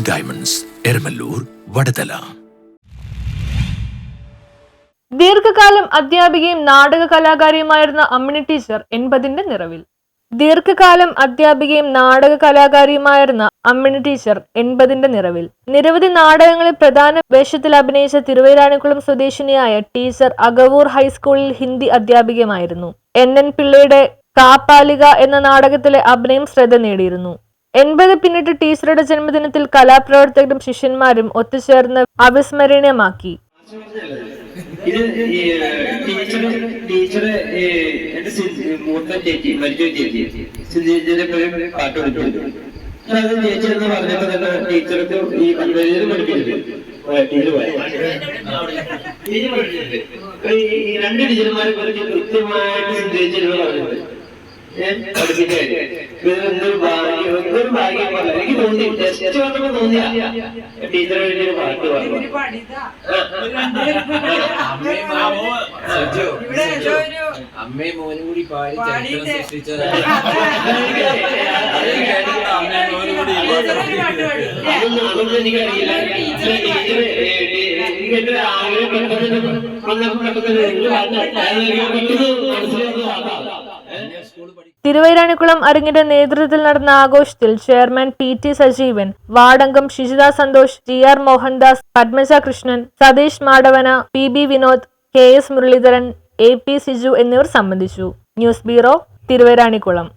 Diamonds, Eramallur, Vadathala. ദീർഘകാലം അധ്യാപികയും നാടക കലാകാരിയുമായിരുന്ന Ammini teacher 80ന്റെ നിറവിൽ. ദീർഘകാലം അധ്യാപികയും നാടക കലാകാരിയുമായിരുന്ന അമ്മിണി ടീച്ചർ 80ന്റെ നിറവിൽ. നിരവധി നാടകങ്ങളിൽ പ്രധാന വേഷത്തിൽ അഭിനയിച്ച തിരുവൈരാണിക്കുളം സ്വദേശിനിയായ ടീച്ചർ അകവൂർ ഹൈസ്കൂളിൽ ഹിന്ദി അധ്യാപികയുമായിരുന്നു. NN പിള്ളയുടെ കാപ്പാലിക എന്ന നാടകത്തിലെ അഭിനയം ശ്രദ്ധ നേടിയിരുന്നു. 80 പിന്നിട്ട് ടീച്ചറുടെ ജന്മദിനത്തിൽ കലാപ്രവർത്തകരും ശിഷ്യന്മാരും ഒത്തുചേർന്ന് അവിസ്മരണീയമാക്കി. ടീച്ചർ എന്റെ മൂത്ത ചേച്ചി മരിച്ചു ചേച്ചിയുടെ പാട്ട് പഠിപ്പിച്ചു. അത് ചേച്ചി എന്ന് പറഞ്ഞപ്പോ തന്നെ ടീച്ചർക്ക് ഈ പഠിപ്പിച്ചിട്ട് ഈ രണ്ട് ടീച്ചർമാരെ കുറിച്ച് കൃത്യമായിട്ട് ചേച്ചിയോട് പറഞ്ഞത് പഠിപ്പിക്കാര്. എന്തൊരു ഭാഗ്യം പോലെ എനിക്ക് തോന്നി. ടെസ്റ്റ് വന്നപ്പോ തോന്നിയ ടീച്ചർ വേണ്ടിയൊരു പാട്ട് പാടും. അമ്മയും മോനും കൂടി പാടി അതൊന്നും എനിക്കറിയില്ല. എനിക്കെന്റെ ആഗ്രഹം തിരുവൈരാണിക്കുളം അരങ്ങിന്റെ നേതൃത്വത്തിൽ നടന്ന ആഘോഷത്തിൽ ചെയർമാൻ PT സജീവൻ, വാർഡംഗം Shijitha Santhosh, GR Mohandas, Padmaja Krishnan, Satheesh Madavana, PB Vinod, KS Muraleedharan, AP Siju എന്നിവർ സംബന്ധിച്ചു. News bureau, Thiruvairanikkulam.